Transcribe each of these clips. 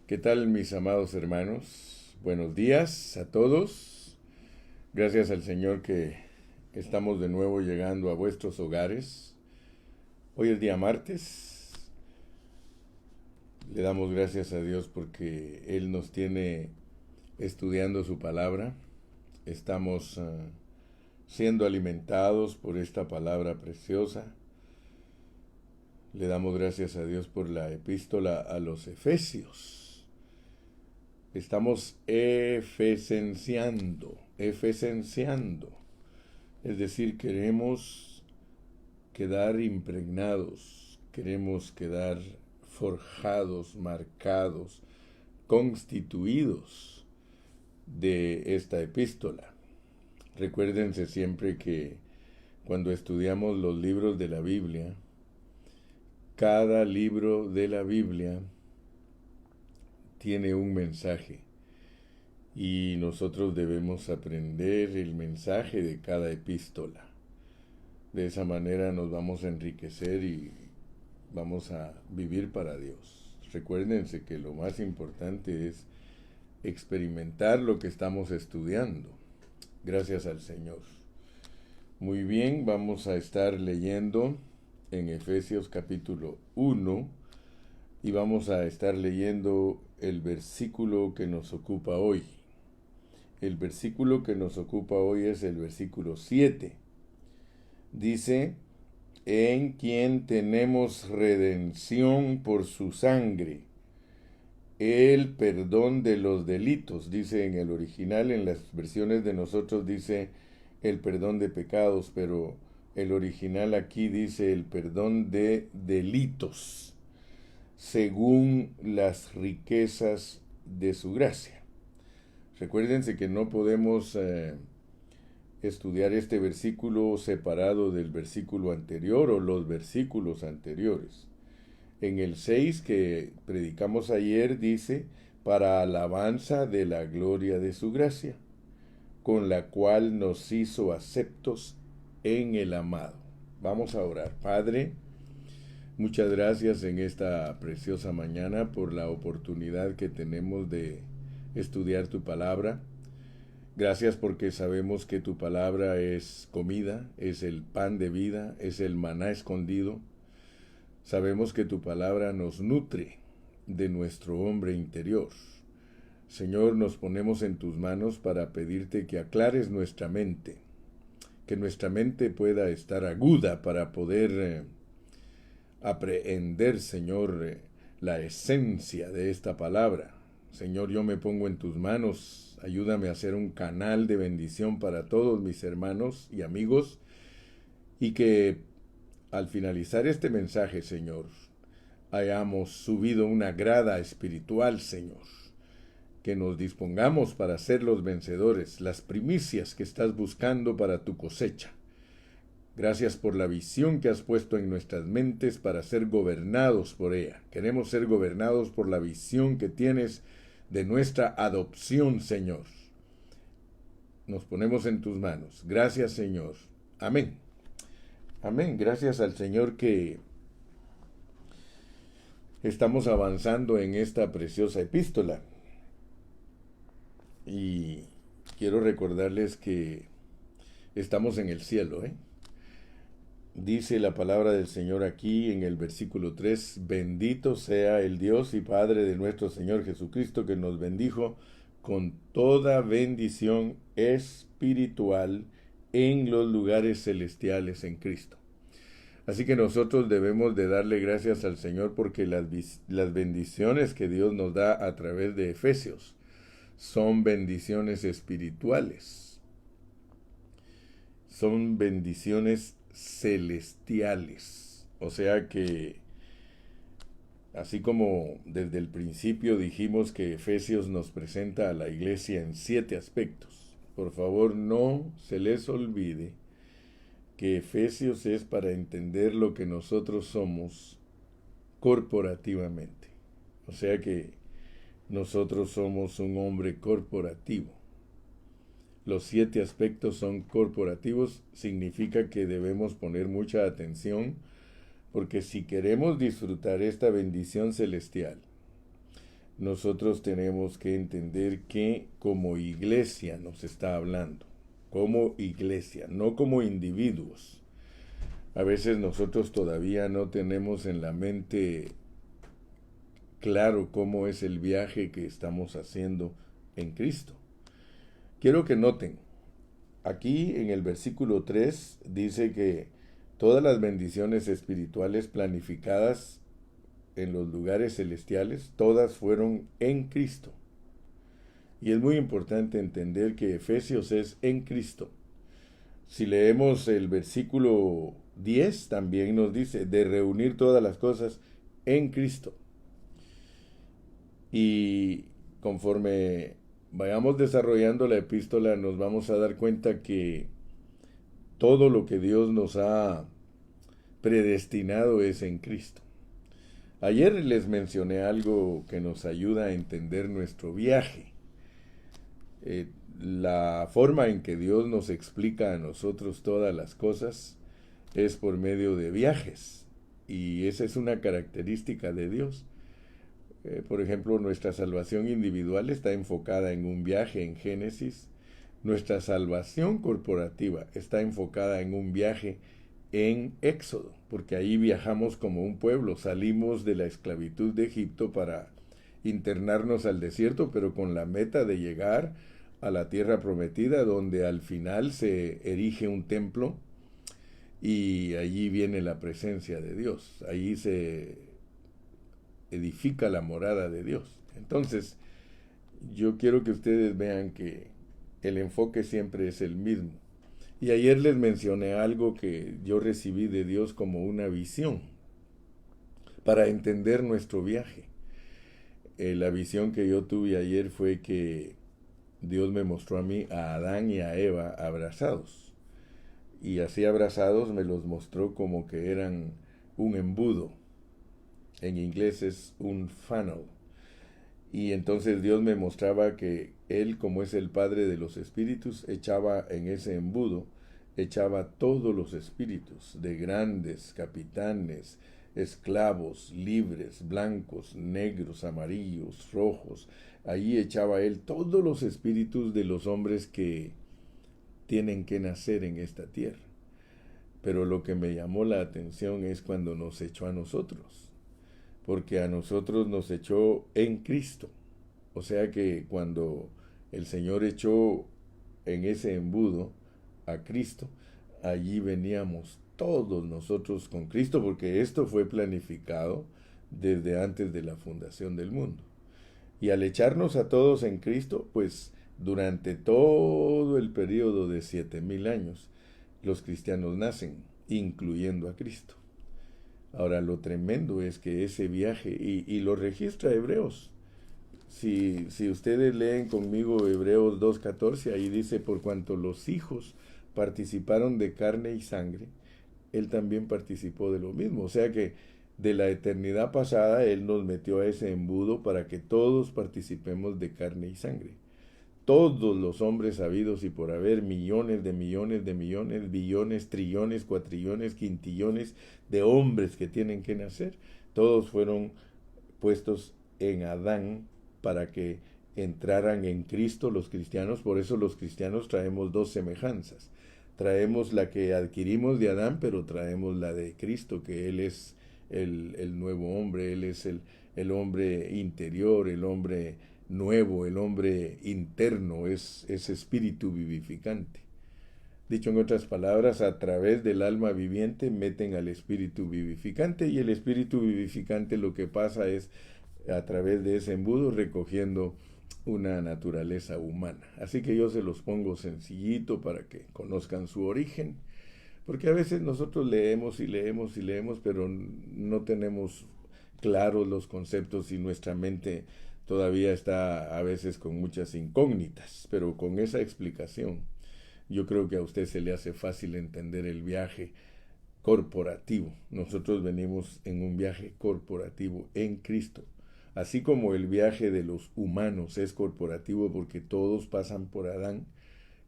¿Qué tal, mis amados hermanos? Buenos días a todos. Gracias al Señor que estamos de nuevo llegando a vuestros hogares. Hoy es día martes. Le damos gracias a Dios porque Él nos tiene estudiando su palabra. Estamos siendo alimentados por esta palabra preciosa. Le damos gracias a Dios por la epístola a los Efesios. Estamos efesenciando. Es decir, queremos quedar impregnados, queremos quedar forjados, marcados, constituidos de esta epístola. Recuérdense siempre que cuando estudiamos los libros de la Biblia, cada libro de la Biblia tiene un mensaje y nosotros debemos aprender el mensaje de cada epístola. De esa manera nos vamos a enriquecer y vamos a vivir para Dios. Recuérdense que lo más importante es experimentar lo que estamos estudiando. Gracias al Señor. Muy bien, vamos a estar leyendo en Efesios capítulo 1 y vamos a estar leyendo el versículo que nos ocupa hoy. El versículo que nos ocupa hoy es el versículo 7. Dice, en quien tenemos redención por su sangre, el perdón de los delitos, dice en el original. En las versiones de nosotros dice el perdón de pecados, pero el original aquí dice el perdón de delitos, según las riquezas de su gracia. Recuérdense que no podemos estudiar este versículo separado del versículo anterior o los versículos anteriores. En el 6 que predicamos ayer dice, para alabanza de la gloria de su gracia, con la cual nos hizo aceptos en el amado. Vamos a orar. Padre, muchas gracias en esta preciosa mañana por la oportunidad que tenemos de estudiar tu palabra. Gracias porque sabemos que tu palabra es comida, es el pan de vida, es el maná escondido. Sabemos que tu palabra nos nutre de nuestro hombre interior. Señor, nos ponemos en tus manos para pedirte que aclares nuestra mente, que nuestra mente pueda estar aguda para poder aprehender, Señor, la esencia de esta palabra. Señor, yo me pongo en tus manos, ayúdame a ser un canal de bendición para todos mis hermanos y amigos, y que al finalizar este mensaje, Señor, hayamos subido una grada espiritual, Señor, que nos dispongamos para ser los vencedores, las primicias que estás buscando para tu cosecha. Gracias por la visión que has puesto en nuestras mentes para ser gobernados por ella. Queremos ser gobernados por la visión que tienes de nuestra adopción, Señor. Nos ponemos en tus manos. Gracias, Señor. Amén. Amén. Gracias al Señor que estamos avanzando en esta preciosa epístola. Y quiero recordarles que estamos en el cielo, Dice la palabra del Señor aquí en el versículo 3, bendito sea el Dios y Padre de nuestro Señor Jesucristo, que nos bendijo con toda bendición espiritual en los lugares celestiales en Cristo. Así que nosotros debemos de darle gracias al Señor porque las bendiciones que Dios nos da a través de Efesios son bendiciones espirituales, son bendiciones celestiales. O sea que, así como desde el principio dijimos que Efesios nos presenta a la iglesia en 7 aspectos, por favor no se les olvide que Efesios es para entender lo que nosotros somos corporativamente. O sea que nosotros somos un hombre corporativo. Los 7 aspectos son corporativos, significa que debemos poner mucha atención, porque si queremos disfrutar esta bendición celestial, nosotros tenemos que entender que como iglesia nos está hablando, como iglesia, no como individuos. A veces nosotros todavía no tenemos en la mente claro cómo es el viaje que estamos haciendo en Cristo. Quiero que noten, aquí en el versículo 3 dice que todas las bendiciones espirituales planificadas en los lugares celestiales, todas fueron en Cristo. Y es muy importante entender que Efesios es en Cristo. Si leemos el versículo 10, también nos dice de reunir todas las cosas en Cristo. Y conforme vayamos desarrollando la epístola, nos vamos a dar cuenta que todo lo que Dios nos ha predestinado es en Cristo. Ayer les mencioné algo que nos ayuda a entender nuestro viaje. La forma en que Dios nos explica a nosotros todas las cosas es por medio de viajes. Y esa es una característica de Dios. Por ejemplo, nuestra salvación individual está enfocada en un viaje en Génesis. Nuestra salvación corporativa está enfocada en un viaje en Éxodo, porque ahí viajamos como un pueblo, salimos de la esclavitud de Egipto para internarnos al desierto, pero con la meta de llegar a la tierra prometida, donde al final se erige un templo y allí viene la presencia de Dios, allí se edifica la morada de Dios. Entonces, yo quiero que ustedes vean que el enfoque siempre es el mismo. Y ayer les mencioné algo que yo recibí de Dios como una visión para entender nuestro viaje. La visión que yo tuve ayer fue que Dios me mostró a mí, a Adán y a Eva abrazados. Y así abrazados me los mostró como que eran un embudo. En inglés es un funnel. Y entonces Dios me mostraba que Él, como es el Padre de los espíritus, echaba en ese embudo, echaba todos los espíritus, de grandes, capitanes, esclavos, libres, blancos, negros, amarillos, rojos. Allí echaba Él todos los espíritus de los hombres que tienen que nacer en esta tierra. Pero lo que me llamó la atención es cuando nos echó a nosotros, porque a nosotros nos echó en Cristo. O sea que cuando el Señor echó en ese embudo a Cristo, allí veníamos todos nosotros con Cristo, porque esto fue planificado desde antes de la fundación del mundo. Y al echarnos a todos en Cristo, pues durante todo el periodo de 7000 años, los cristianos nacen, incluyendo a Cristo. Ahora, lo tremendo es que ese viaje, y lo registra Hebreos. Si ustedes leen conmigo Hebreos 2.14, ahí dice, por cuanto los hijos participaron de carne y sangre, Él también participó de lo mismo. O sea que de la eternidad pasada, Él nos metió a ese embudo para que todos participemos de carne y sangre. Todos los hombres habidos y por haber, millones de millones de millones, billones, trillones, cuatrillones, quintillones de hombres que tienen que nacer, todos fueron puestos en Adán para que entraran en Cristo los cristianos. Por eso los cristianos traemos dos semejanzas. Traemos la que adquirimos de Adán, pero traemos la de Cristo, que Él es el nuevo hombre, Él es el hombre interior, el hombre nuevo, el hombre interno, es espíritu vivificante. Dicho en otras palabras, a través del alma viviente meten al espíritu vivificante, y el espíritu vivificante lo que pasa es a través de ese embudo recogiendo una naturaleza humana. Así que yo se los pongo sencillito para que conozcan su origen, porque a veces nosotros leemos y leemos y leemos, pero no tenemos claros los conceptos y nuestra mente todavía está a veces con muchas incógnitas, pero con esa explicación yo creo que a usted se le hace fácil entender el viaje corporativo. Nosotros venimos en un viaje corporativo en Cristo. Así como el viaje de los humanos es corporativo porque todos pasan por Adán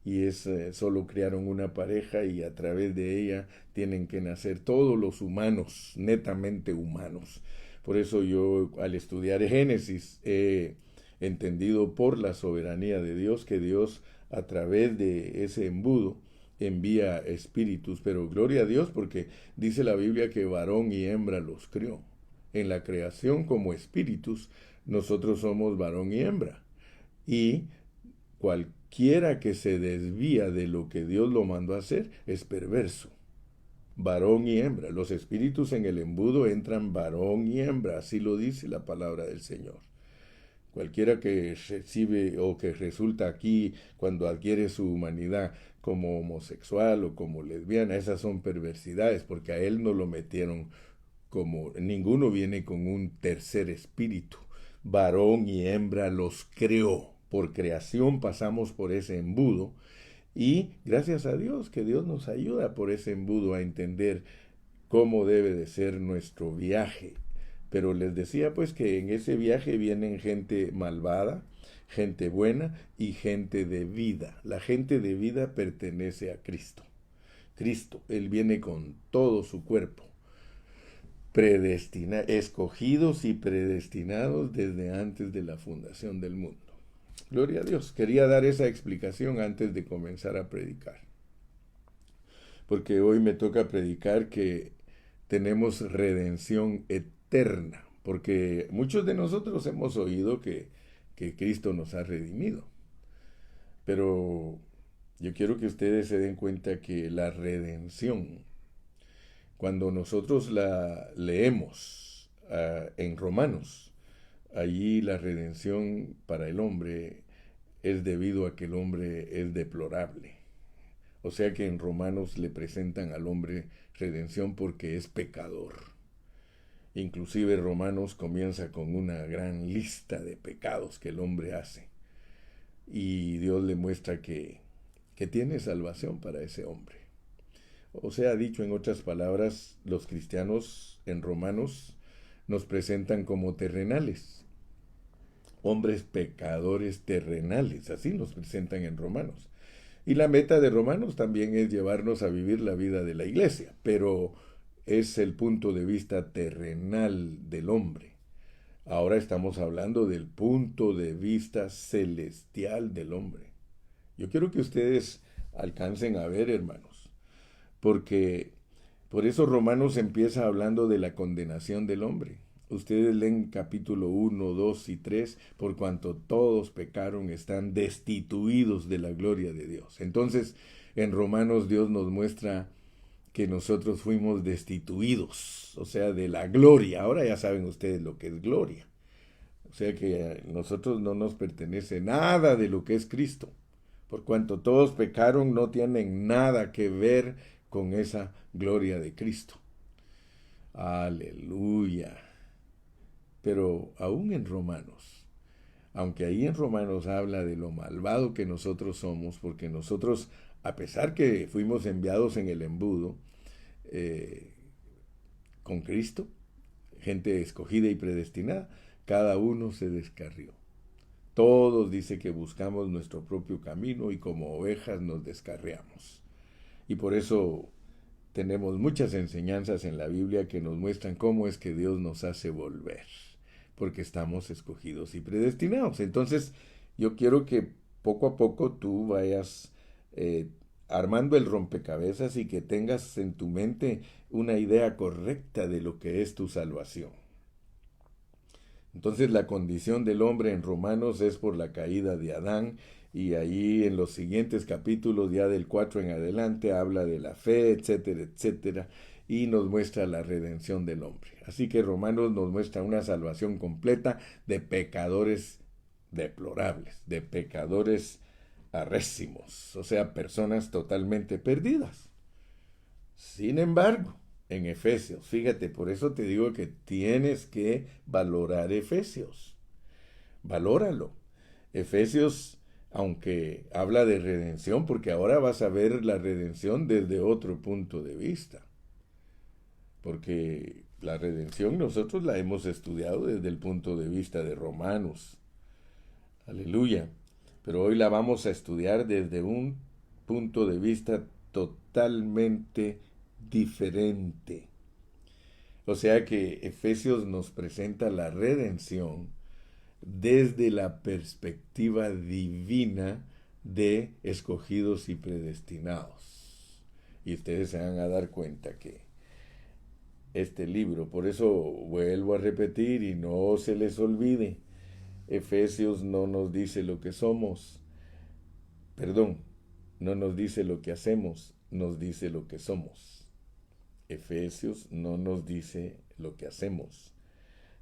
y solo crearon una pareja y a través de ella tienen que nacer todos los humanos, netamente humanos. Por eso yo al estudiar Génesis he entendido por la soberanía de Dios que Dios a través de ese embudo envía espíritus, pero gloria a Dios porque dice la Biblia que varón y hembra los crió. En la creación como espíritus nosotros somos varón y hembra. Y cualquiera que se desvía de lo que Dios lo mandó a hacer es perverso. Varón y hembra. Los espíritus en el embudo entran varón y hembra. Así lo dice la palabra del Señor. Cualquiera que recibe o que resulta aquí cuando adquiere su humanidad como homosexual o como lesbiana, esas son perversidades porque a él no lo metieron como ninguno viene con un tercer espíritu. Varón y hembra los creó. Por creación pasamos por ese embudo y gracias a Dios que Dios nos ayuda por ese embudo a entender cómo debe de ser nuestro viaje. Pero les decía pues que en ese viaje vienen gente malvada, gente buena y gente de vida. La gente de vida pertenece a Cristo. Cristo, Él viene con todo su cuerpo, escogidos y predestinados desde antes de la fundación del mundo. Gloria a Dios. Quería dar esa explicación antes de comenzar a predicar. Porque hoy me toca predicar que tenemos redención eterna. Porque muchos de nosotros hemos oído que Cristo nos ha redimido. Pero yo quiero que ustedes se den cuenta que la redención, cuando nosotros la leemos en Romanos, allí la redención para el hombre es debido a que el hombre es deplorable. O sea que en Romanos le presentan al hombre redención porque es pecador. Inclusive Romanos comienza con una gran lista de pecados que el hombre hace. Y Dios le muestra que tiene salvación para ese hombre. O sea, dicho en otras palabras, los cristianos en Romanos nos presentan como terrenales. Hombres pecadores terrenales, así nos presentan en Romanos. Y la meta de Romanos también es llevarnos a vivir la vida de la iglesia, pero es el punto de vista terrenal del hombre. Ahora estamos hablando del punto de vista celestial del hombre. Yo quiero que ustedes alcancen a ver, hermanos, porque por eso Romanos empieza hablando de la condenación del hombre. Ustedes leen capítulo 1, 2 y 3, por cuanto todos pecaron, están destituidos de la gloria de Dios. Entonces, en Romanos Dios nos muestra que nosotros fuimos destituidos, o sea, de la gloria. Ahora ya saben ustedes lo que es gloria. O sea que a nosotros no nos pertenece nada de lo que es Cristo. Por cuanto todos pecaron, no tienen nada que ver con esa gloria de Cristo. Aleluya. Pero aún en Romanos, aunque ahí en Romanos habla de lo malvado que nosotros somos, porque nosotros, a pesar que fuimos enviados en el embudo, con Cristo, gente escogida y predestinada, cada uno se descarrió. Todos dice que buscamos nuestro propio camino y como ovejas nos descarriamos. Y por eso tenemos muchas enseñanzas en la Biblia que nos muestran cómo es que Dios nos hace volver, porque estamos escogidos y predestinados. Entonces, yo quiero que poco a poco tú vayas armando el rompecabezas y que tengas en tu mente una idea correcta de lo que es tu salvación. Entonces la condición del hombre en Romanos es por la caída de Adán y ahí en los siguientes capítulos ya del 4 en adelante habla de la fe, etcétera, etcétera, y nos muestra la redención del hombre. Así que Romanos nos muestra una salvación completa de pecadores deplorables, de pecadores arrésimos, o sea, personas totalmente perdidas. Sin embargo, en Efesios, fíjate, por eso te digo que tienes que valorar Efesios. Valóralo. Efesios, aunque habla de redención, porque ahora vas a ver la redención desde otro punto de vista. Porque la redención nosotros la hemos estudiado desde el punto de vista de Romanos. Aleluya. Pero hoy la vamos a estudiar desde un punto de vista totalmente diferente. O sea que Efesios nos presenta la redención desde la perspectiva divina de escogidos y predestinados. Y ustedes se van a dar cuenta que este libro, por eso vuelvo a repetir y no se les olvide, Efesios no nos dice lo que somos, perdón, no nos dice lo que hacemos, nos dice lo que somos. Efesios no nos dice lo que hacemos,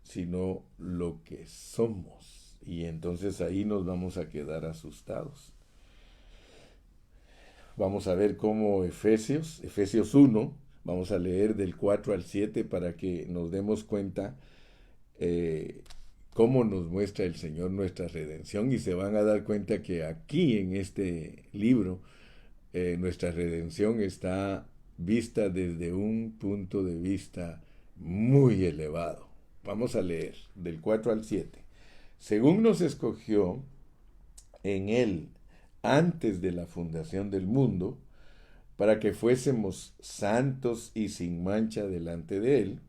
sino lo que somos. Y entonces ahí nos vamos a quedar asustados. Vamos a ver cómo Efesios 1, vamos a leer del 4 al 7 para que nos demos cuenta cómo nos muestra el Señor nuestra redención, y se van a dar cuenta que aquí en este libro nuestra redención está vista desde un punto de vista muy elevado. Vamos a leer del 4 al 7. Según nos escogió en Él antes de la fundación del mundo, para que fuésemos santos y sin mancha delante de Él,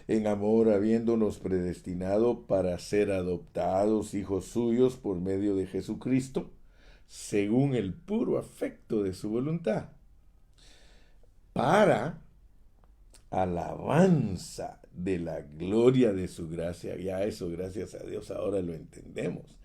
en amor habiéndonos predestinado para ser adoptados hijos suyos por medio de Jesucristo, según el puro afecto de su voluntad, para alabanza de la gloria de su gracia. Ya eso, gracias a Dios, ahora lo entendemos.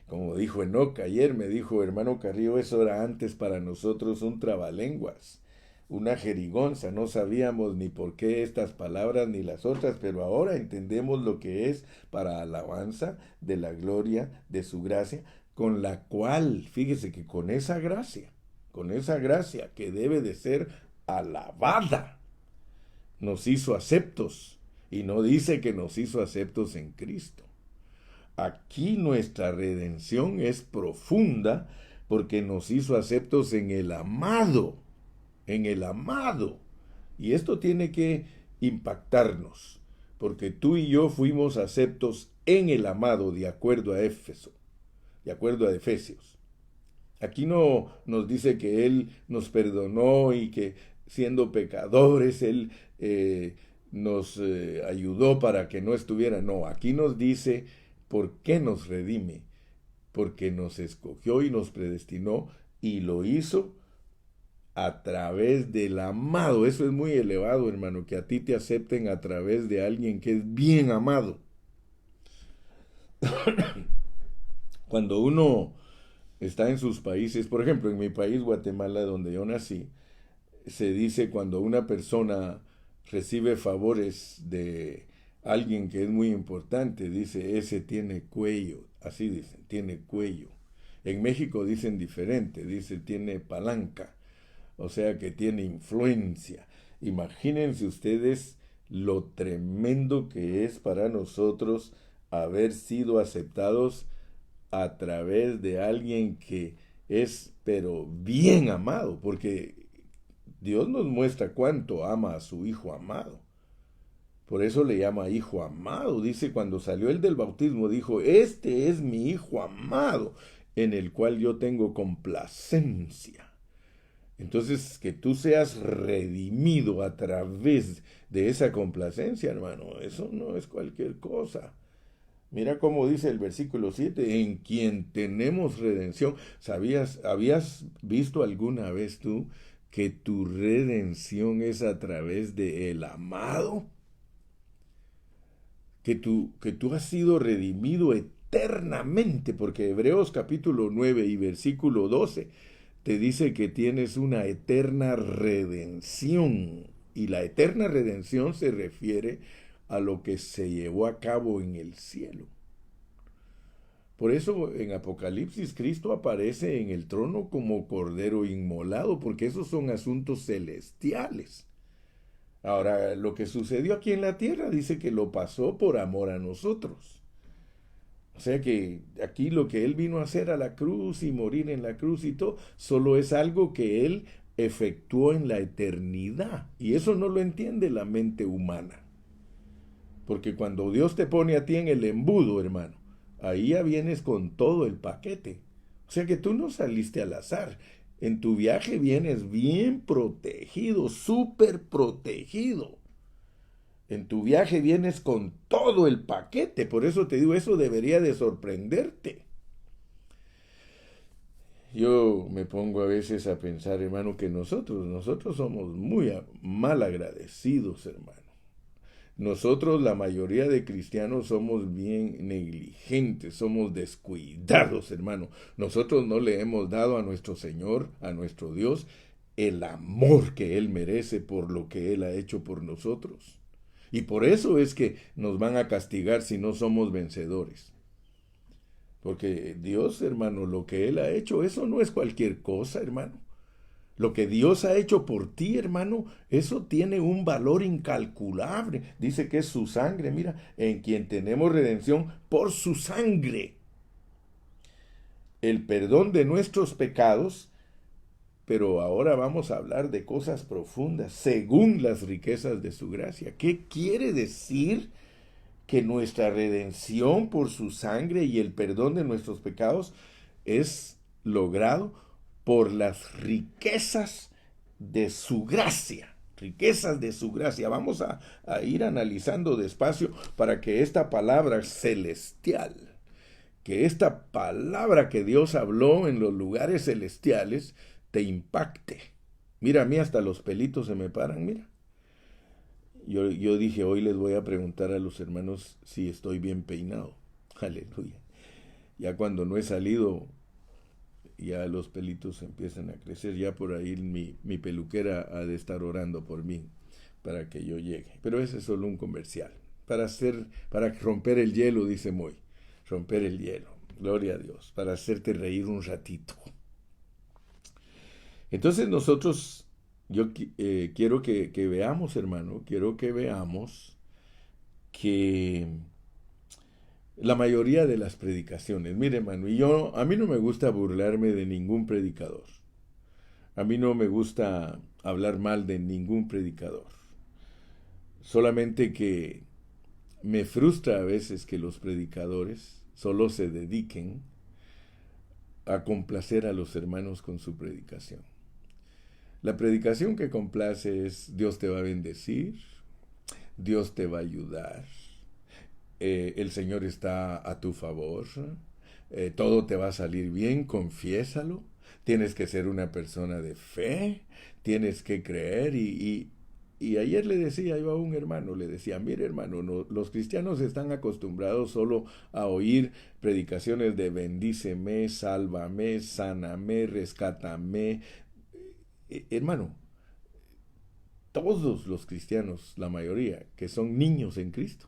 Como dijo Enoc ayer, me dijo, hermano Carrillo, eso era antes para nosotros un trabalenguas, una jerigonza, no sabíamos ni por qué estas palabras ni las otras, pero ahora entendemos lo que es para alabanza de la gloria de su gracia, con la cual, fíjese que con esa gracia que debe de ser alabada, nos hizo aceptos, y no dice que nos hizo aceptos en Cristo. Aquí nuestra redención es profunda porque nos hizo aceptos en el amado, en el amado. Y esto tiene que impactarnos, porque tú y yo fuimos aceptos en el amado de acuerdo a Éfeso, de acuerdo a Efesios. Aquí no nos dice que Él nos perdonó y que siendo pecadores Él nos ayudó para que no estuviera. No, aquí nos dice por qué nos redime. Porque nos escogió y nos predestinó y lo hizo a través del amado. Eso es muy elevado, hermano, que a ti te acepten a través de alguien que es bien amado. Cuando uno está en sus países, por ejemplo, en mi país, Guatemala, donde yo nací, se dice cuando una persona recibe favores de alguien que es muy importante, dice, ese tiene cuello, así dicen, tiene cuello. En México dicen diferente, dice, tiene palanca, o sea que tiene influencia. Imagínense ustedes lo tremendo que es para nosotros haber sido aceptados a través de alguien que es pero bien amado, porque Dios nos muestra cuánto ama a su Hijo amado. Por eso le llama Hijo amado. Dice, cuando salió él del bautismo, dijo, este es mi Hijo amado, en el cual yo tengo complacencia. Entonces, que tú seas redimido a través de esa complacencia, hermano, eso no es cualquier cosa. Mira cómo dice el versículo 7, en quien tenemos redención. ¿Habías visto alguna vez tú que tu redención es a través de el amado? Que tú has sido redimido eternamente, porque Hebreos capítulo 9 y versículo 12 te dice que tienes una eterna redención. Y la eterna redención se refiere a lo que se llevó a cabo en el cielo. Por eso en Apocalipsis Cristo aparece en el trono como cordero inmolado, porque esos son asuntos celestiales. Ahora, lo que sucedió aquí en la tierra dice que lo pasó por amor a nosotros. O sea que aquí lo que Él vino a hacer a la cruz y morir en la cruz y todo, solo es algo que Él efectuó en la eternidad. Y eso no lo entiende la mente humana. Porque cuando Dios te pone a ti en el embudo, hermano, ahí ya vienes con todo el paquete. O sea que tú no saliste al azar. En tu viaje vienes bien protegido, súper protegido. En tu viaje vienes con todo el paquete. Por eso te digo, eso debería de sorprenderte. Yo me pongo a veces a pensar, hermano, que nosotros somos muy mal agradecidos, hermano. Nosotros, la mayoría de cristianos, somos bien negligentes, somos descuidados, hermano. Nosotros no le hemos dado a nuestro Señor, a nuestro Dios, el amor que Él merece por lo que Él ha hecho por nosotros. Y por eso es que nos van a castigar si no somos vencedores. Porque Dios, hermano, lo que Él ha hecho, eso no es cualquier cosa, hermano. Lo que Dios ha hecho por ti, hermano, eso tiene un valor incalculable. Dice que es su sangre, mira, en quien tenemos redención por su sangre. El perdón de nuestros pecados, pero ahora vamos a hablar de cosas profundas, según las riquezas de su gracia. ¿Qué quiere decir que nuestra redención por su sangre y el perdón de nuestros pecados es logrado por las riquezas de su gracia? Riquezas de su gracia. Vamos a ir analizando despacio para que esta palabra celestial, que esta palabra que Dios habló en los lugares celestiales, te impacte. Mira, a mí hasta los pelitos se me paran, mira. Yo dije, hoy les voy a preguntar a los hermanos si estoy bien peinado. Aleluya. Ya cuando no he salido, ya los pelitos empiezan a crecer. Ya por ahí mi peluquera ha de estar orando por mí para que yo llegue. Pero ese es solo un comercial. Para romper el hielo, dice Moy. Romper el hielo. Gloria a Dios. Para hacerte reír un ratito. Entonces nosotros, yo quiero que veamos, hermano, quiero que veamos que la mayoría de las predicaciones, mire, hermano, a mí no me gusta burlarme de ningún predicador. A mí no me gusta hablar mal de ningún predicador. Solamente que me frustra a veces que los predicadores solo se dediquen a complacer a los hermanos con su predicación. La predicación que complace es: Dios te va a bendecir, Dios te va a ayudar, el Señor está a tu favor, todo te va a salir bien, confiésalo, tienes que ser una persona de fe, tienes que creer y ayer le decía yo a un hermano, le decía, mire hermano, no, los cristianos están acostumbrados solo a oír predicaciones de bendíceme, sálvame, sáname, rescátame. Hermano, todos los cristianos, la mayoría, que son niños en Cristo,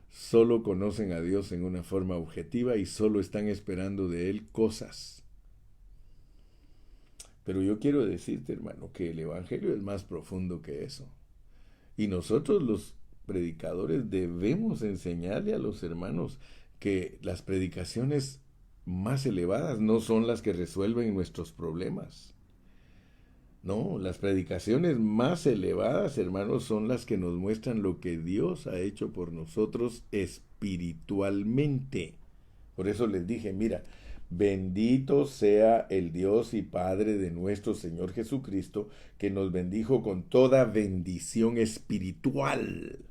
solo conocen a Dios en una forma objetiva y solo están esperando de Él cosas. Pero yo quiero decirte, hermano, que el Evangelio es más profundo que eso. Y nosotros los predicadores debemos enseñarle a los hermanos que las predicaciones más elevadas no son las que resuelven nuestros problemas. No, las predicaciones más elevadas, hermanos, son las que nos muestran lo que Dios ha hecho por nosotros espiritualmente. Por eso les dije, mira, bendito sea el Dios y Padre de nuestro Señor Jesucristo, que nos bendijo con toda bendición espiritual.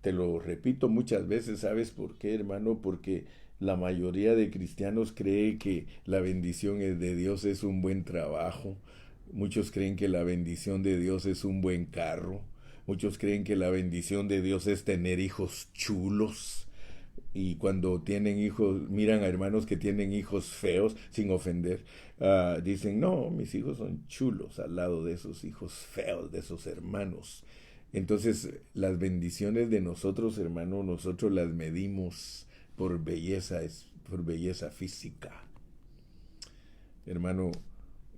Te lo repito muchas veces, ¿sabes por qué, hermano? Porque la mayoría de cristianos cree que la bendición de Dios es un buen trabajo. Muchos creen que la bendición de Dios es un buen carro. Muchos creen que la bendición de Dios es tener hijos chulos. Y cuando tienen hijos, miran a hermanos que tienen hijos feos, sin ofender, dicen, no, mis hijos son chulos al lado de esos hijos feos, de esos hermanos. Entonces, las bendiciones de nosotros, hermano, nosotros las medimos por belleza física. Hermano,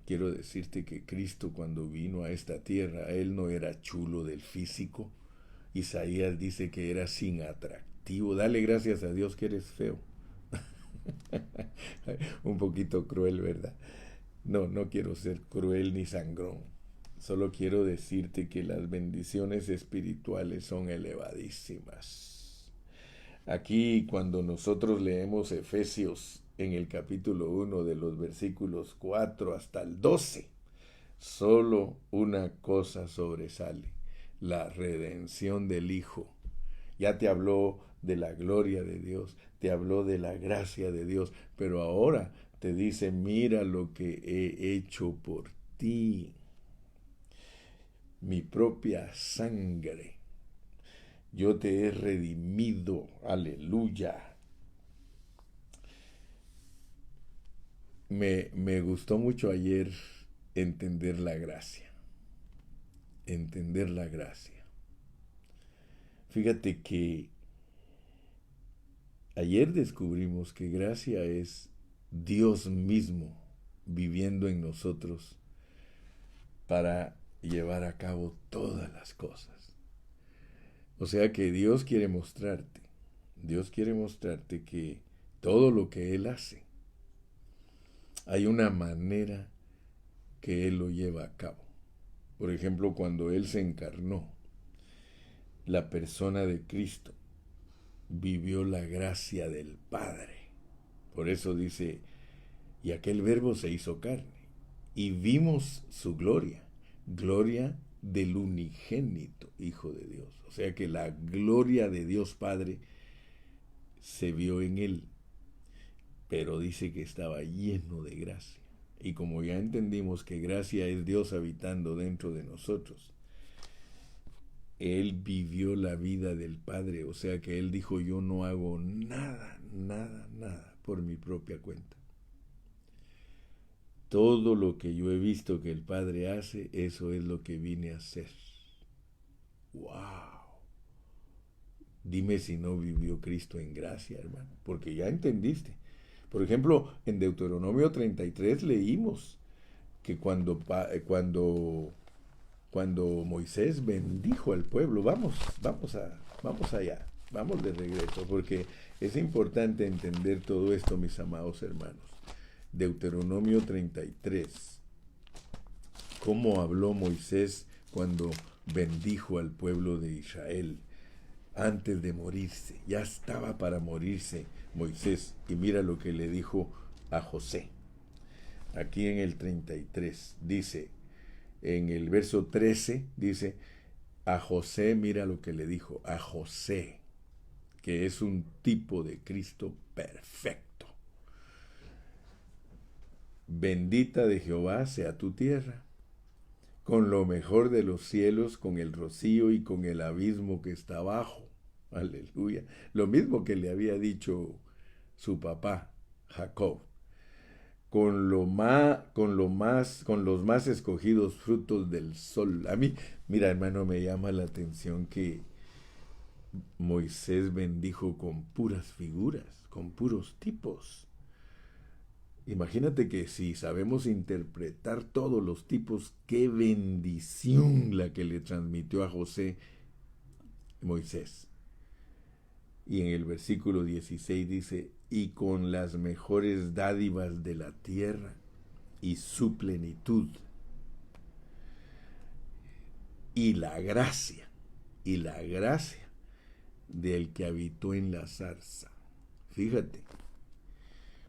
quiero decirte que Cristo cuando vino a esta tierra, Él no era chulo del físico. Isaías dice que era sin atractivo. Dale gracias a Dios que eres feo. Un poquito cruel, ¿verdad? No, no quiero ser cruel ni sangrón. Solo quiero decirte que las bendiciones espirituales son elevadísimas. Aquí cuando nosotros leemos Efesios en el capítulo 1 de los versículos 4 hasta el 12, solo una cosa sobresale: la redención del Hijo. Ya te habló de la gloria de Dios, te habló de la gracia de Dios, pero ahora te dice, mira lo que he hecho por ti, mi propia sangre. Yo te he redimido, aleluya. Me gustó mucho ayer entender la gracia, entender la gracia. Fíjate que ayer descubrimos que gracia es Dios mismo viviendo en nosotros para llevar a cabo todas las cosas. O sea que Dios quiere mostrarte que todo lo que Él hace, hay una manera que Él lo lleva a cabo. Por ejemplo, cuando Él se encarnó, la persona de Cristo vivió la gracia del Padre. Por eso dice, y aquel verbo se hizo carne, y vimos su gloria, gloria del unigénito Hijo de Dios. O sea que la gloria de Dios Padre se vio en Él, pero dice que estaba lleno de gracia. Y como ya entendimos que gracia es Dios habitando dentro de nosotros, Él vivió la vida del Padre. O sea que Él dijo, yo no hago nada por mi propia cuenta. Todo lo que yo he visto que el Padre hace, eso es lo que vine a hacer. ¡Wow! Dime si no vivió Cristo en gracia, hermano, porque ya entendiste. Por ejemplo, en Deuteronomio 33 leímos que cuando Moisés bendijo al pueblo, vamos allá, vamos de regreso, porque es importante entender todo esto, mis amados hermanos. Deuteronomio 33, cómo habló Moisés cuando bendijo al pueblo de Israel antes de morirse. Ya estaba para morirse Moisés, y mira lo que le dijo a José. Aquí en el 33 dice, en el verso 13 dice, a José, mira lo que le dijo, a José, que es un tipo de Cristo perfecto. Bendita de Jehová sea tu tierra, con lo mejor de los cielos, con el rocío y con el abismo que está abajo. Aleluya. Lo mismo que le había dicho su papá, Jacob. Con los más escogidos frutos del sol. A mí, mira, hermano, me llama la atención que Moisés bendijo con puras figuras, con puros tipos. Imagínate que si sabemos interpretar todos los tipos, qué bendición la que le transmitió a José Moisés. Y en el versículo 16 dice, y con las mejores dádivas de la tierra y su plenitud, y la gracia del que habitó en la zarza. Fíjate,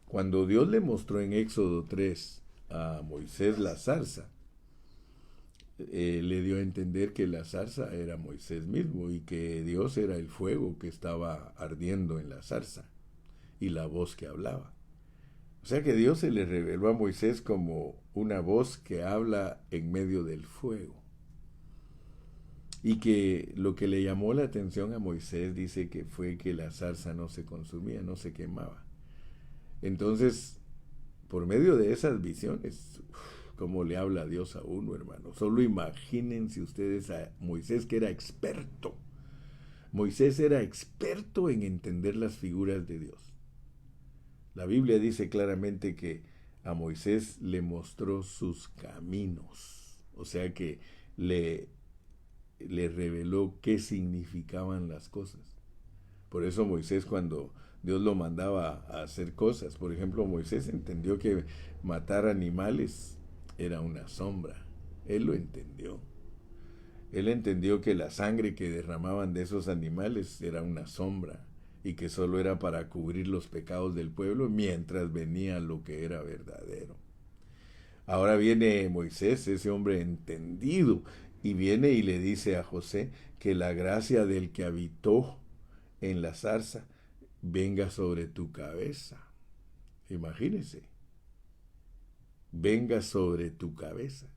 cuando Dios le mostró en Éxodo 3 a Moisés la zarza, le dio a entender que la zarza era Moisés mismo y que Dios era el fuego que estaba ardiendo en la zarza y la voz que hablaba. O sea que Dios se le reveló a Moisés como una voz que habla en medio del fuego. Y que lo que le llamó la atención a Moisés dice que fue que la zarza no se consumía, no se quemaba. Entonces, por medio de esas visiones, cómo le habla a Dios a uno, hermano. Solo imagínense ustedes a Moisés, que era experto. Moisés era experto en entender las figuras de Dios. La Biblia dice claramente que a Moisés le mostró sus caminos. O sea que le reveló qué significaban las cosas. Por eso Moisés, cuando Dios lo mandaba a hacer cosas, por ejemplo, Moisés entendió que matar animales era una sombra. Él lo entendió. Él entendió que la sangre que derramaban de esos animales era una sombra y que solo era para cubrir los pecados del pueblo mientras venía lo que era verdadero. Ahora viene Moisés, ese hombre entendido, Y viene y le dice a José que la gracia del que habitó en la zarza venga sobre tu cabeza. Imagínese, venga sobre tu cabeza.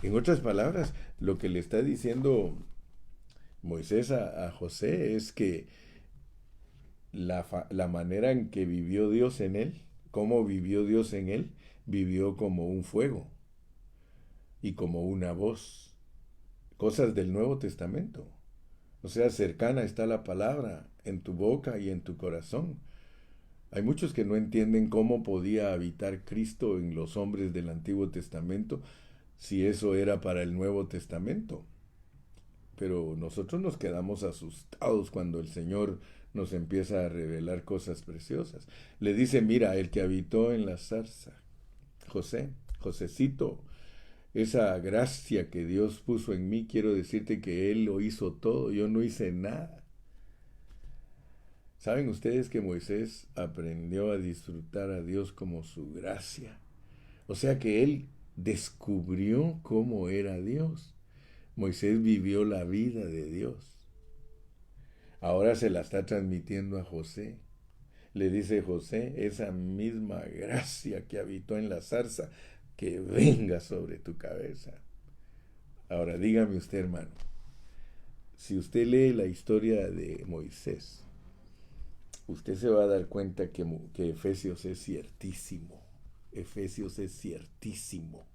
En otras palabras, lo que le está diciendo Moisés a José es que la manera en que vivió Dios en él, cómo vivió Dios en él, vivió como un fuego y como una voz. Cosas del Nuevo Testamento. O sea, cercana está la palabra en tu boca y en tu corazón. Hay muchos que no entienden cómo podía habitar Cristo en los hombres del Antiguo Testamento si eso era para el Nuevo Testamento. Pero nosotros nos quedamos asustados cuando el Señor nos empieza a revelar cosas preciosas. Le dice, mira, el que habitó en la zarza, José, Josecito, esa gracia que Dios puso en mí, quiero decirte que Él lo hizo todo, yo no hice nada. ¿Saben ustedes que Moisés aprendió a disfrutar a Dios como su gracia? O sea que él descubrió cómo era Dios. Moisés vivió la vida de Dios. Ahora se la está transmitiendo a José. Le dice José, esa misma gracia que habitó en la zarza, que venga sobre tu cabeza. Ahora dígame usted, hermano, si usted lee la historia de Moisés, usted se va a dar cuenta que Efesios es ciertísimo. Efesios es ciertísimo.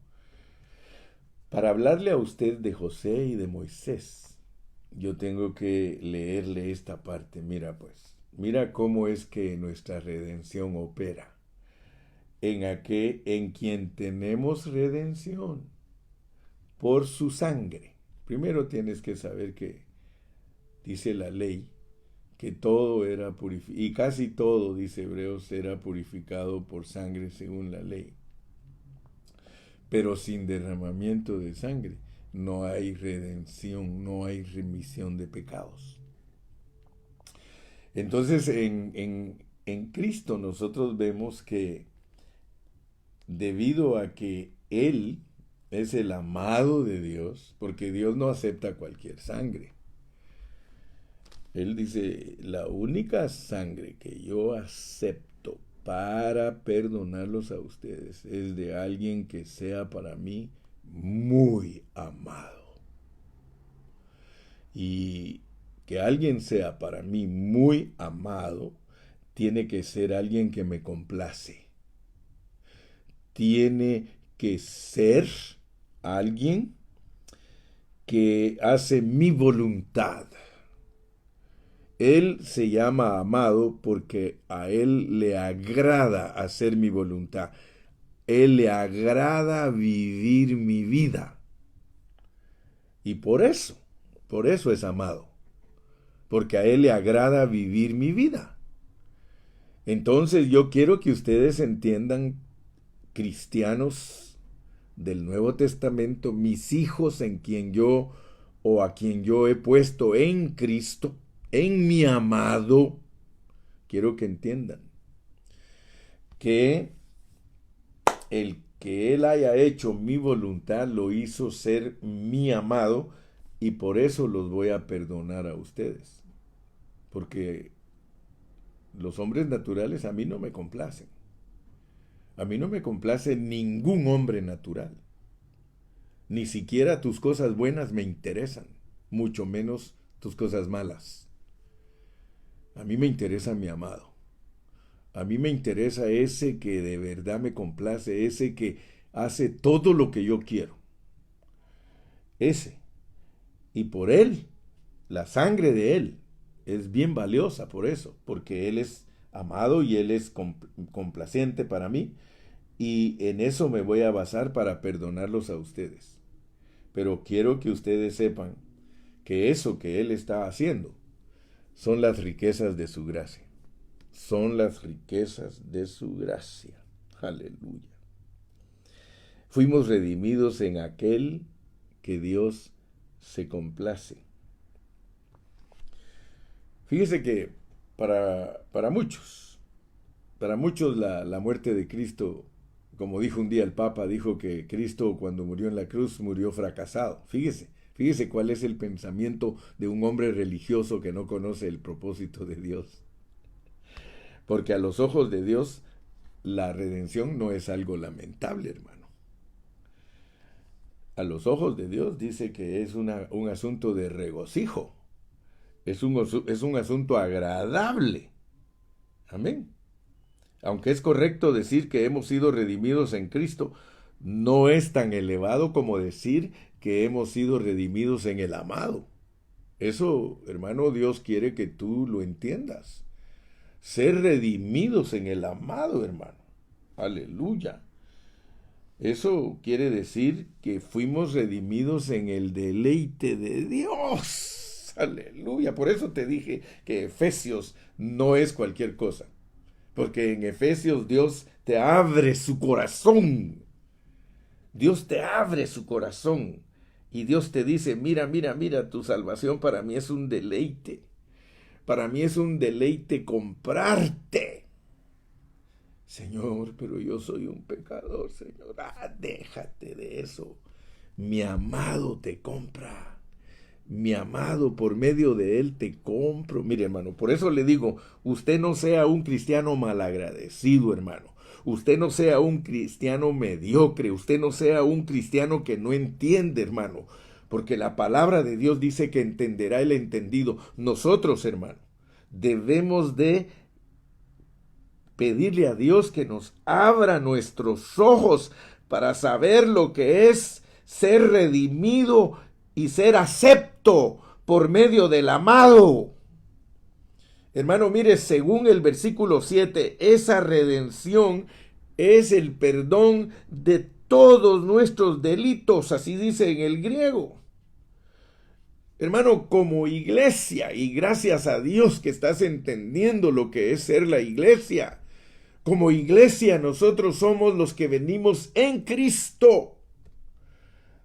Para hablarle a usted de José y de Moisés, yo tengo que leerle esta parte. Mira pues, mira cómo es que nuestra redención opera. En quien tenemos redención por su sangre. Primero tienes que saber que dice la ley que todo era purificado, y casi todo, dice Hebreos, era purificado por sangre según la ley. Pero sin derramamiento de sangre no hay redención, no hay remisión de pecados. Entonces en Cristo nosotros vemos que debido a que Él es el amado de Dios, porque Dios no acepta cualquier sangre. Él dice, la única sangre que yo acepto para perdonarlos a ustedes es de alguien que sea para mí muy amado. Y que alguien sea para mí muy amado, tiene que ser alguien que me complace. Tiene que ser alguien que hace mi voluntad. Él se llama amado porque a Él le agrada hacer mi voluntad. Él le agrada vivir mi vida. Y por eso es amado. Porque a Él le agrada vivir mi vida. Entonces yo quiero que ustedes entiendan, cristianos del Nuevo Testamento, mis hijos en quien yo o a quien yo he puesto en Cristo, en mi amado, quiero que entiendan que el que Él haya hecho mi voluntad lo hizo ser mi amado y por eso los voy a perdonar a ustedes. Porque los hombres naturales a mí no me complacen. A mí no me complace ningún hombre natural. Ni siquiera tus cosas buenas me interesan, mucho menos tus cosas malas. A mí me interesa mi amado. A mí me interesa ese que de verdad me complace, ese que hace todo lo que yo quiero. Ese. Y por él, la sangre de él es bien valiosa por eso, porque él es amado y él es complaciente para mí. Y en eso me voy a basar para perdonarlos a ustedes. Pero quiero que ustedes sepan que eso que Él está haciendo son las riquezas de su gracia. Son las riquezas de su gracia. Aleluya. Fuimos redimidos en aquel que Dios se complace. Fíjese que para muchos la muerte de Cristo, como dijo un día el Papa, dijo que Cristo cuando murió en la cruz murió fracasado. Fíjese Fíjese cuál es el pensamiento de un hombre religioso que no conoce el propósito de Dios. Porque a los ojos de Dios, la redención no es algo lamentable, hermano. A los ojos de Dios dice que es un asunto de regocijo. Es un asunto agradable. Amén. Aunque es correcto decir que hemos sido redimidos en Cristo, no es tan elevado como decir que hemos sido redimidos en el amado. Eso, hermano, Dios quiere que tú lo entiendas. Ser redimidos en el amado, hermano. Aleluya. Eso quiere decir que fuimos redimidos en el deleite de Dios. Aleluya. Por eso te dije que Efesios no es cualquier cosa. Porque en Efesios Dios te abre su corazón. Dios te abre su corazón. Y Dios te dice, mira, tu salvación para mí es un deleite. Para mí es un deleite comprarte. Señor, pero yo soy un pecador, Señor. Déjate de eso. Mi amado te compra. Mi amado, por medio de él te compro. Mire, hermano, por eso le digo, usted no sea un cristiano malagradecido, hermano. Usted no sea un cristiano mediocre. Usted no sea un cristiano que no entiende, hermano. Porque la palabra de Dios dice que entenderá el entendido. Nosotros, hermano, debemos de pedirle a Dios que nos abra nuestros ojos para saber lo que es ser redimido y ser acepto por medio del amado. Hermano, mire, según el versículo 7, esa redención es el perdón de todos nuestros delitos, así dice en el griego. Hermano, como iglesia, y gracias a Dios que estás entendiendo lo que es ser la iglesia, como iglesia nosotros somos los que venimos en Cristo.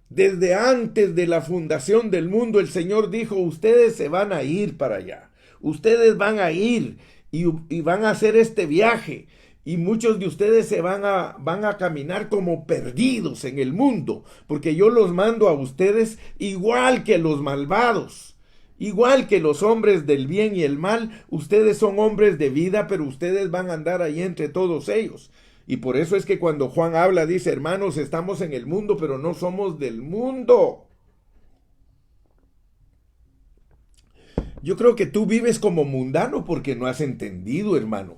Desde antes de la fundación del mundo, el Señor dijo, ustedes se van a ir para allá. Ustedes van a ir y van a hacer este viaje. Y muchos de ustedes van a caminar como perdidos en el mundo. Porque yo los mando a ustedes igual que los malvados. Igual que los hombres del bien y el mal, ustedes son hombres de vida, pero ustedes van a andar ahí entre todos ellos. Y por eso es que cuando Juan habla, dice, hermanos, estamos en el mundo, pero no somos del mundo. Yo creo que tú vives como mundano porque no has entendido, hermano.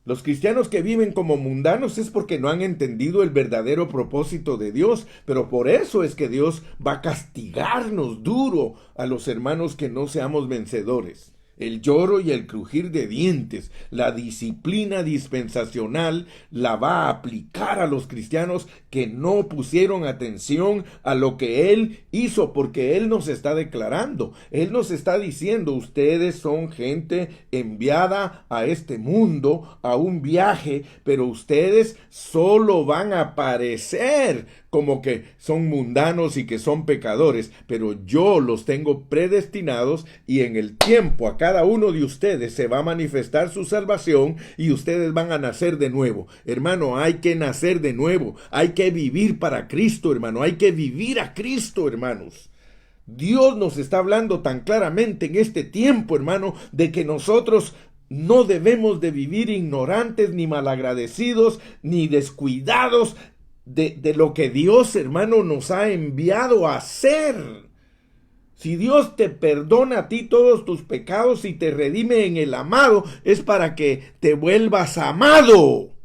Los cristianos que viven como mundanos es porque no han entendido el verdadero propósito de Dios, pero por eso es que Dios va a castigarnos duro a los hermanos que no seamos vencedores. El lloro y el crujir de dientes, la disciplina dispensacional la va a aplicar a los cristianos que no pusieron atención a lo que Él hizo, porque Él nos está declarando, Él nos está diciendo, ustedes son gente enviada a este mundo, a un viaje, pero ustedes solo van a parecer como que son mundanos y que son pecadores, pero yo los tengo predestinados y en el tiempo a cada uno de ustedes se va a manifestar su salvación y ustedes van a nacer de nuevo. Hermano, hay que nacer de nuevo, hay que vivir para Cristo, hermano, hay que vivir a Cristo, hermanos. Dios nos está hablando tan claramente en este tiempo, hermano, de que nosotros no debemos de vivir ignorantes, ni malagradecidos, ni descuidados de lo que Dios, hermano, nos ha enviado a hacer. Si Dios te perdona a ti todos tus pecados y te redime en el amado, es para que te vuelvas amado.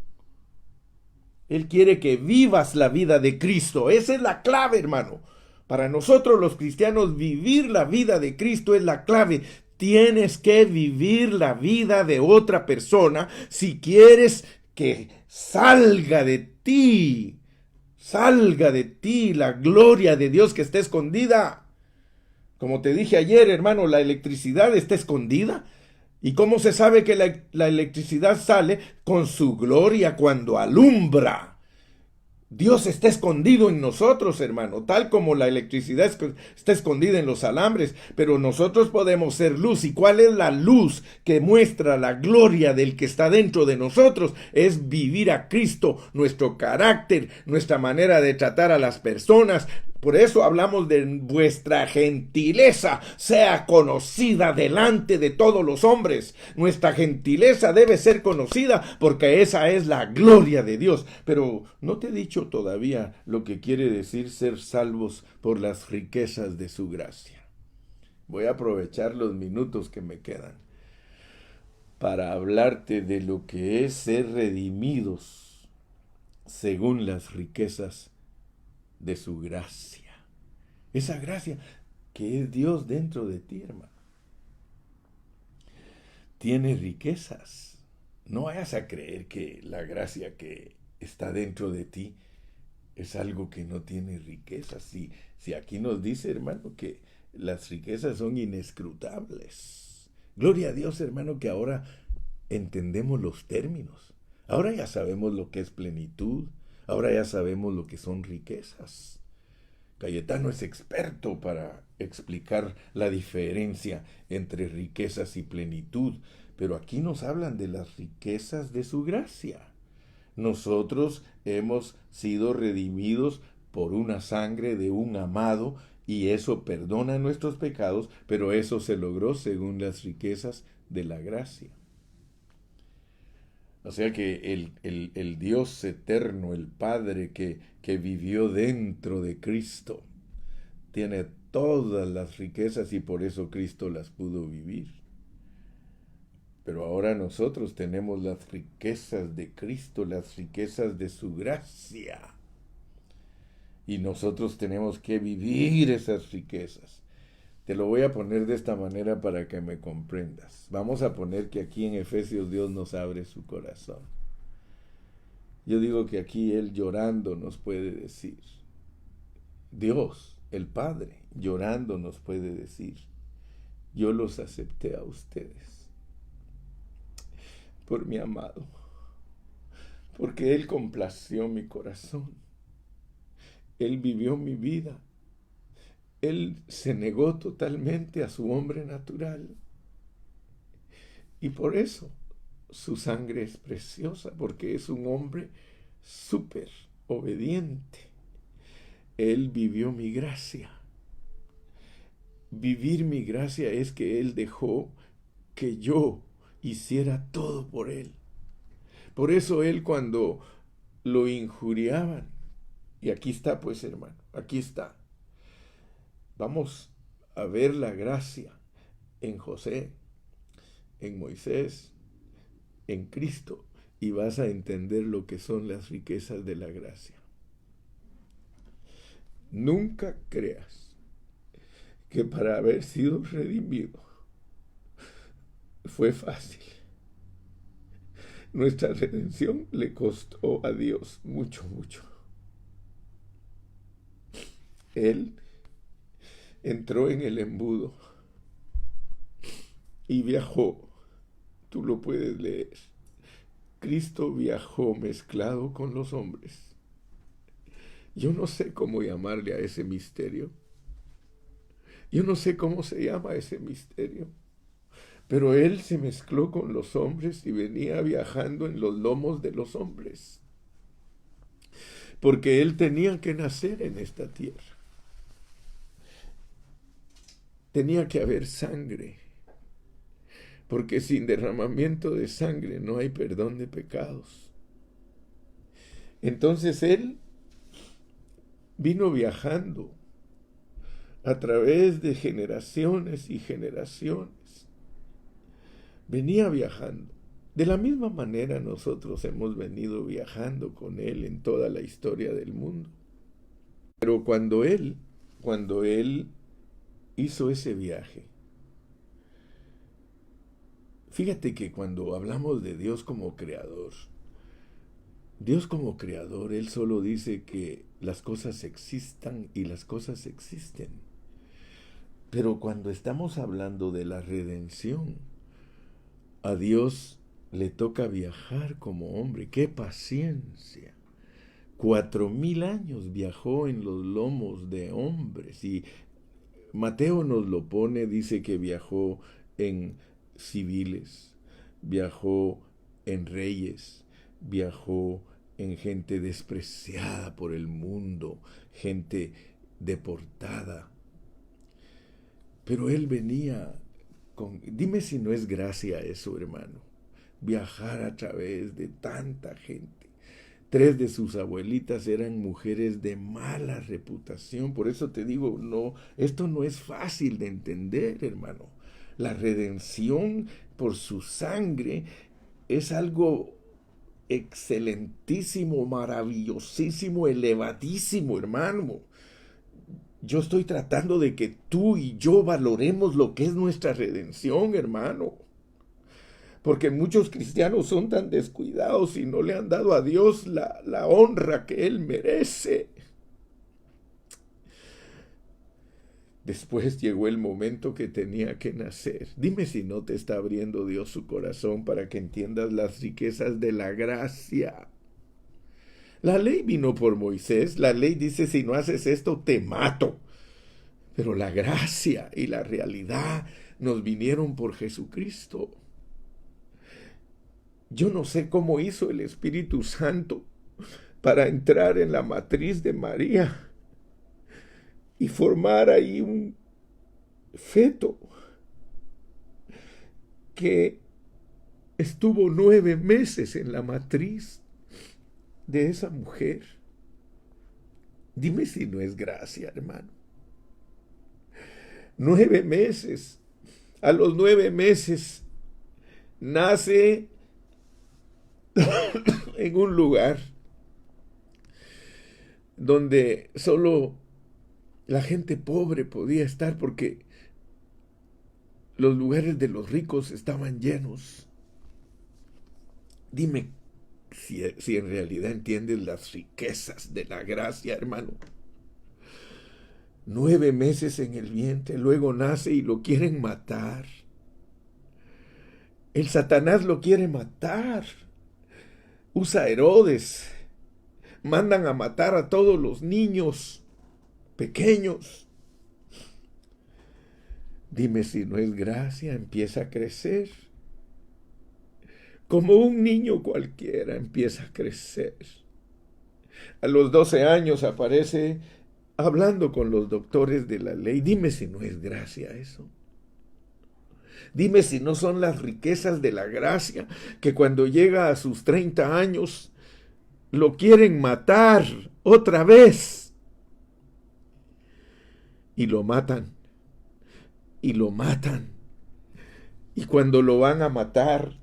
Él quiere que vivas la vida de Cristo. Esa es la clave, hermano. Para nosotros los cristianos, vivir la vida de Cristo es la clave. Tienes que vivir la vida de otra persona si quieres que salga de ti la gloria de Dios que está escondida. Como te dije ayer, hermano, la electricidad está escondida. ¿Y cómo se sabe que la electricidad sale? Con su gloria cuando alumbra. Dios está escondido en nosotros, hermano, tal como la electricidad está escondida en los alambres, pero nosotros podemos ser luz. ¿Y cuál es la luz que muestra la gloria del que está dentro de nosotros? Es vivir a Cristo, nuestro carácter, nuestra manera de tratar a las personas, Por eso hablamos de vuestra gentileza sea conocida delante de todos los hombres. Nuestra gentileza debe ser conocida porque esa es la gloria de Dios. Pero no te he dicho todavía lo que quiere decir ser salvos por las riquezas de su gracia. Voy a aprovechar los minutos que me quedan para hablarte de lo que es ser redimidos según las riquezas de su gracia. Esa gracia que es Dios dentro de ti, hermano. Tiene riquezas. No vayas a creer que la gracia que está dentro de ti es algo que no tiene riquezas. Si aquí nos dice, hermano, que las riquezas son inescrutables. Gloria a Dios, hermano, que ahora entendemos los términos. Ahora ya sabemos lo que es plenitud. Ahora ya sabemos lo que son riquezas. Cayetano es experto para explicar la diferencia entre riquezas y plenitud, pero aquí nos hablan de las riquezas de su gracia. Nosotros hemos sido redimidos por una sangre de un amado y eso perdona nuestros pecados, pero eso se logró según las riquezas de la gracia. O sea que el Dios eterno, el Padre que vivió dentro de Cristo, tiene todas las riquezas y por eso Cristo las pudo vivir. Pero ahora nosotros tenemos las riquezas de Cristo, las riquezas de su gracia. Y nosotros tenemos que vivir esas riquezas. Te lo voy a poner de esta manera para que me comprendas. Vamos a poner que aquí en Efesios Dios nos abre su corazón. Yo digo que aquí Él llorando nos puede decir, Dios, el Padre, llorando nos puede decir, yo los acepté a ustedes por mi amado, porque Él complació mi corazón, Él vivió mi vida, Él se negó totalmente a su hombre natural y por eso su sangre es preciosa, porque es un hombre súper obediente. Él vivió mi gracia. Vivir mi gracia es que Él dejó que yo hiciera todo por Él. Por eso Él cuando lo injuriaban, y aquí está pues hermano, aquí está. Vamos a ver la gracia en José, en Moisés, en Cristo, y vas a entender lo que son las riquezas de la gracia. Nunca creas que para haber sido redimido fue fácil. Nuestra redención le costó a Dios mucho, mucho. Él entró en el embudo y viajó. Tú lo puedes leer. Cristo viajó mezclado con los hombres. Yo no sé cómo llamarle a ese misterio. Yo no sé cómo se llama ese misterio. Pero Él se mezcló con los hombres y venía viajando en los lomos de los hombres. Porque Él tenía que nacer en esta tierra. Tenía que haber sangre. Porque sin derramamiento de sangre no hay perdón de pecados. Entonces Él vino viajando a través de generaciones y generaciones. Venía viajando. De la misma manera nosotros hemos venido viajando con Él en toda la historia del mundo. Pero cuando Él hizo ese viaje, fíjate que cuando hablamos de Dios como creador, Él solo dice que las cosas existan y las cosas existen. Pero cuando estamos hablando de la redención, a Dios le toca viajar como hombre. ¡Qué paciencia! 4000 años viajó en los lomos de hombres. Y Mateo nos lo pone, dice que viajó en civiles, viajó en reyes, viajó en gente despreciada por el mundo, gente deportada. Pero él venía con... Dime si no es gracia eso, hermano. Viajar a través de tanta gente. 3 de sus abuelitas eran mujeres de mala reputación. Por eso te digo, no, esto no es fácil de entender, hermano. La redención por su sangre es algo excelentísimo, maravillosísimo, elevadísimo, hermano. Yo estoy tratando de que tú y yo valoremos lo que es nuestra redención, hermano. Porque muchos cristianos son tan descuidados y no le han dado a Dios la honra que Él merece. Después llegó el momento que tenía que nacer. Dime si no te está abriendo Dios su corazón para que entiendas las riquezas de la gracia. La ley vino por Moisés. La ley dice, si no haces esto, te mato. Pero la gracia y la realidad nos vinieron por Jesucristo. Yo no sé cómo hizo el Espíritu Santo para entrar en la matriz de María y formar ahí un feto que estuvo 9 meses en la matriz de esa mujer. Dime si no es gracia, hermano. 9 meses. A los 9 meses nace en un lugar donde solo la gente pobre podía estar porque los lugares de los ricos estaban llenos. Dime si en realidad entiendes las riquezas de la gracia, hermano. 9 meses en el vientre, luego nace y lo quieren matar. El Satanás lo quiere matar. Usa a Herodes. Mandan a matar a todos los niños pequeños. Dime si no es gracia, empieza a crecer. Como un niño cualquiera empieza a crecer. A los 12 años aparece hablando con los doctores de la ley. Dime si no es gracia eso. Dime si no son las riquezas de la gracia que cuando llega a sus 30 años lo quieren matar otra vez. Y lo matan. Y lo matan. Y cuando lo van a matar,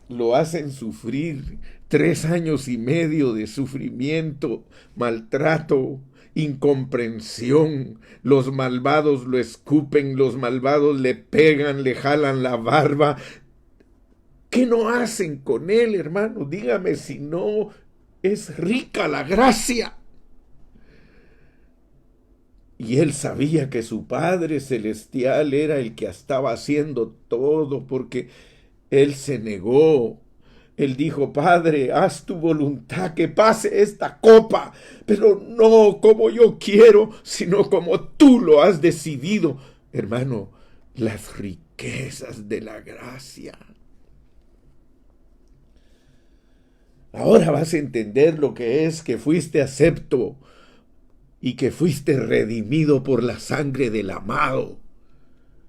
lo hacen sufrir 3 años y medio de sufrimiento, maltrato, incomprensión. Los malvados lo escupen, los malvados le pegan, le jalan la barba. ¿Qué no hacen con él, hermano? Dígame si no es rica la gracia. Y él sabía que su Padre Celestial era el que estaba haciendo todo, porque él se negó. Él dijo, Padre, haz tu voluntad, que pase esta copa, pero no como yo quiero, sino como tú lo has decidido. Hermano, las riquezas de la gracia. Ahora vas a entender lo que es que fuiste acepto y que fuiste redimido por la sangre del amado.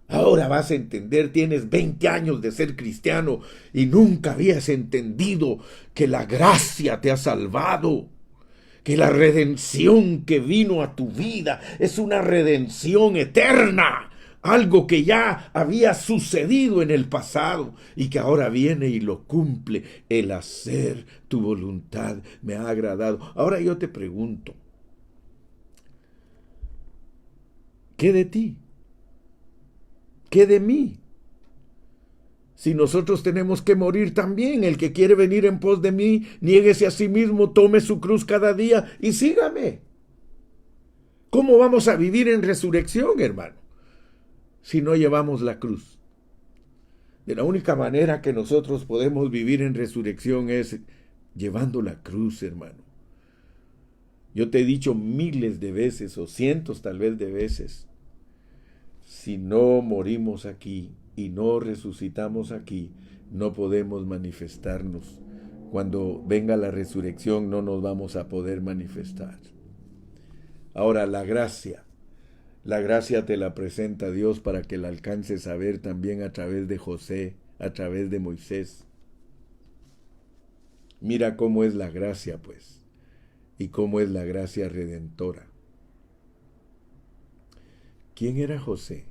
Ahora vas a entender, tienes 20 años de ser cristiano y nunca habías entendido que la gracia te ha salvado, que la redención que vino a tu vida es una redención eterna, algo que ya había sucedido en el pasado y que ahora viene y lo cumple. El hacer tu voluntad me ha agradado. Ahora yo te pregunto, ¿qué de ti? ¿Qué de mí? Si nosotros tenemos que morir también, el que quiere venir en pos de mí, niéguese a sí mismo, tome su cruz cada día y sígame. ¿Cómo vamos a vivir en resurrección, hermano, si no llevamos la cruz? De la única manera que nosotros podemos vivir en resurrección es llevando la cruz, hermano. Yo te he dicho miles de veces, o cientos tal vez de veces, si no morimos aquí y no resucitamos aquí, no podemos manifestarnos. Cuando venga la resurrección no nos vamos a poder manifestar. Ahora, la gracia. La gracia te la presenta Dios para que la alcances a ver también a través de José, a través de Moisés. Mira cómo es la gracia, pues, y cómo es la gracia redentora. ¿Quién era José?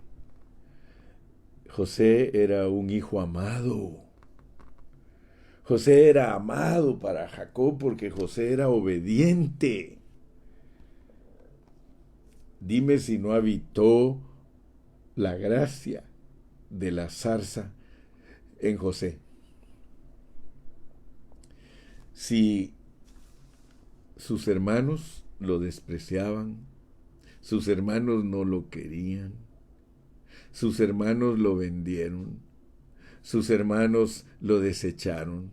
José era un hijo amado. José era amado para Jacob porque José era obediente. Dime si no habitó la gracia de la zarza en José. Si sus hermanos lo despreciaban, sus hermanos no lo querían, sus hermanos lo vendieron, sus hermanos lo desecharon,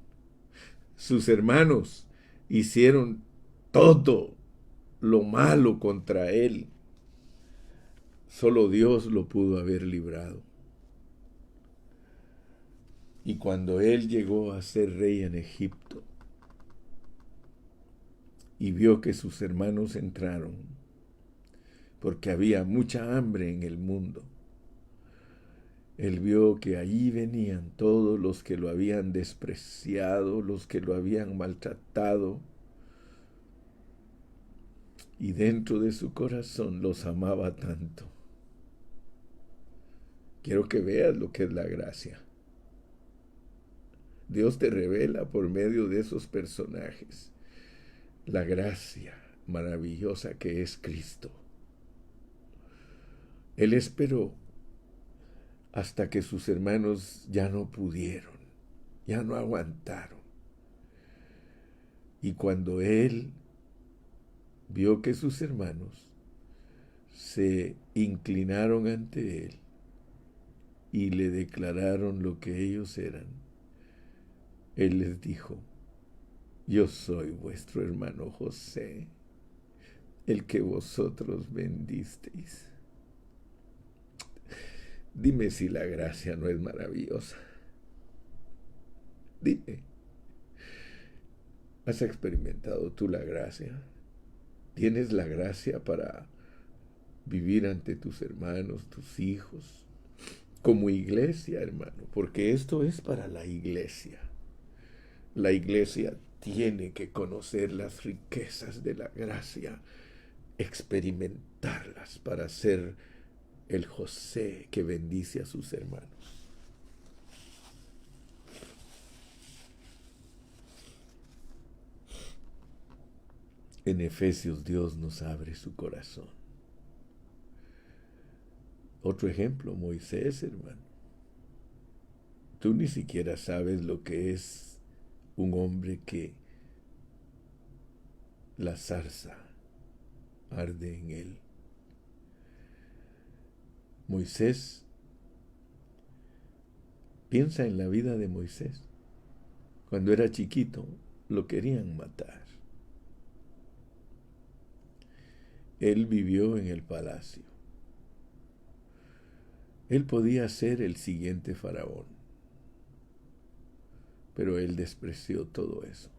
sus hermanos hicieron todo lo malo contra él. Solo Dios lo pudo haber librado. Y cuando él llegó a ser rey en Egipto y vio que sus hermanos entraron, porque había mucha hambre en el mundo, él vio que allí venían todos los que lo habían despreciado, los que lo habían maltratado, y dentro de su corazón los amaba tanto. Quiero que veas lo que es la gracia. Dios te revela por medio de esos personajes la gracia maravillosa que es Cristo. Él esperó hasta que sus hermanos ya no pudieron, ya no aguantaron. Y cuando él vio que sus hermanos se inclinaron ante él y le declararon lo que ellos eran, él les dijo: yo soy vuestro hermano José, el que vosotros vendisteis. Dime si la gracia no es maravillosa. Dime, ¿has experimentado tú la gracia? ¿Tienes la gracia para vivir ante tus hermanos, tus hijos, como iglesia, hermano? Porque esto es para la iglesia. La iglesia tiene que conocer las riquezas de la gracia, experimentarlas para ser el José que bendice a sus hermanos. En Efesios Dios nos abre su corazón. Otro ejemplo, Moisés, hermano. Tú ni siquiera sabes lo que es un hombre que la zarza arde en él. Moisés, piensa en la vida de Moisés. Cuando era chiquito, lo querían matar. Él vivió en el palacio. Él podía ser el siguiente faraón, pero él despreció todo eso.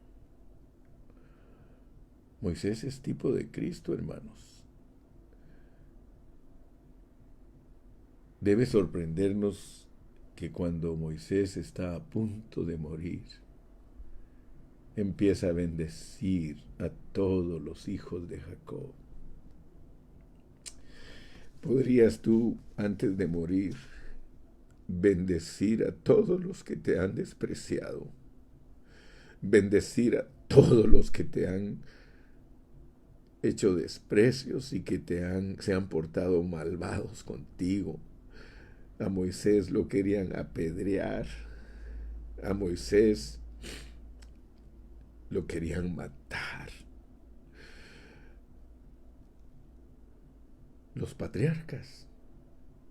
Moisés es tipo de Cristo, hermanos. Debe sorprendernos que cuando Moisés está a punto de morir, empieza a bendecir a todos los hijos de Jacob. ¿Podrías tú, antes de morir, bendecir a todos los que te han despreciado? Bendecir a todos los que te han hecho desprecios y que se han portado malvados contigo. A Moisés lo querían apedrear. A Moisés lo querían matar. Los patriarcas,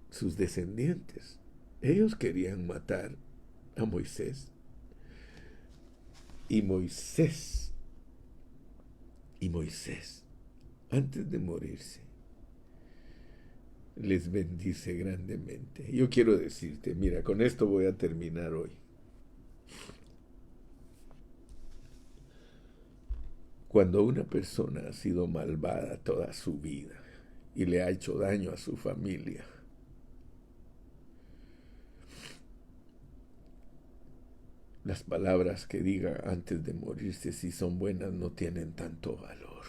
sus descendientes, ellos querían matar a Moisés. Y Moisés, antes de morirse, les bendice grandemente. Yo quiero decirte, mira, con esto voy a terminar hoy. Cuando una persona ha sido malvada toda su vida y le ha hecho daño a su familia, las palabras que diga antes de morirse, si son buenas, no tienen tanto valor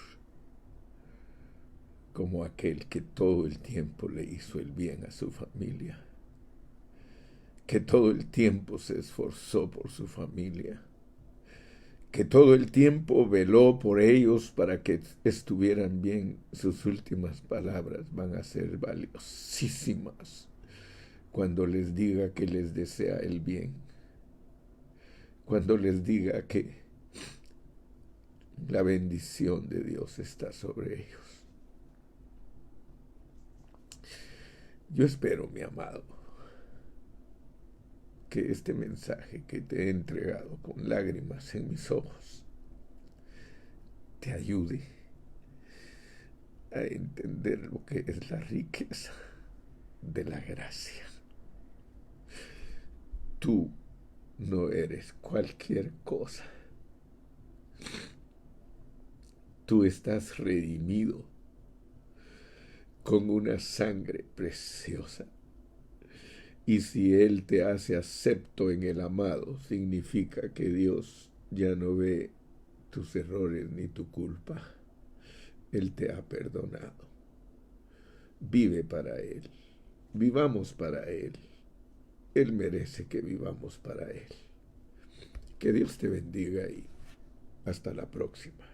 como aquel que todo el tiempo le hizo el bien a su familia, que todo el tiempo se esforzó por su familia, que todo el tiempo veló por ellos para que estuvieran bien. Sus últimas palabras van a ser valiosísimas cuando les diga que les desea el bien, cuando les diga que la bendición de Dios está sobre ellos. Yo espero, mi amado, que este mensaje que te he entregado con lágrimas en mis ojos te ayude a entender lo que es la riqueza de la gracia. Tú no eres cualquier cosa. Tú estás redimido con una sangre preciosa. Y si Él te hace acepto en el amado, significa que Dios ya no ve tus errores ni tu culpa. Él te ha perdonado. Vive para Él. Vivamos para Él. Él merece que vivamos para Él. Que Dios te bendiga y hasta la próxima.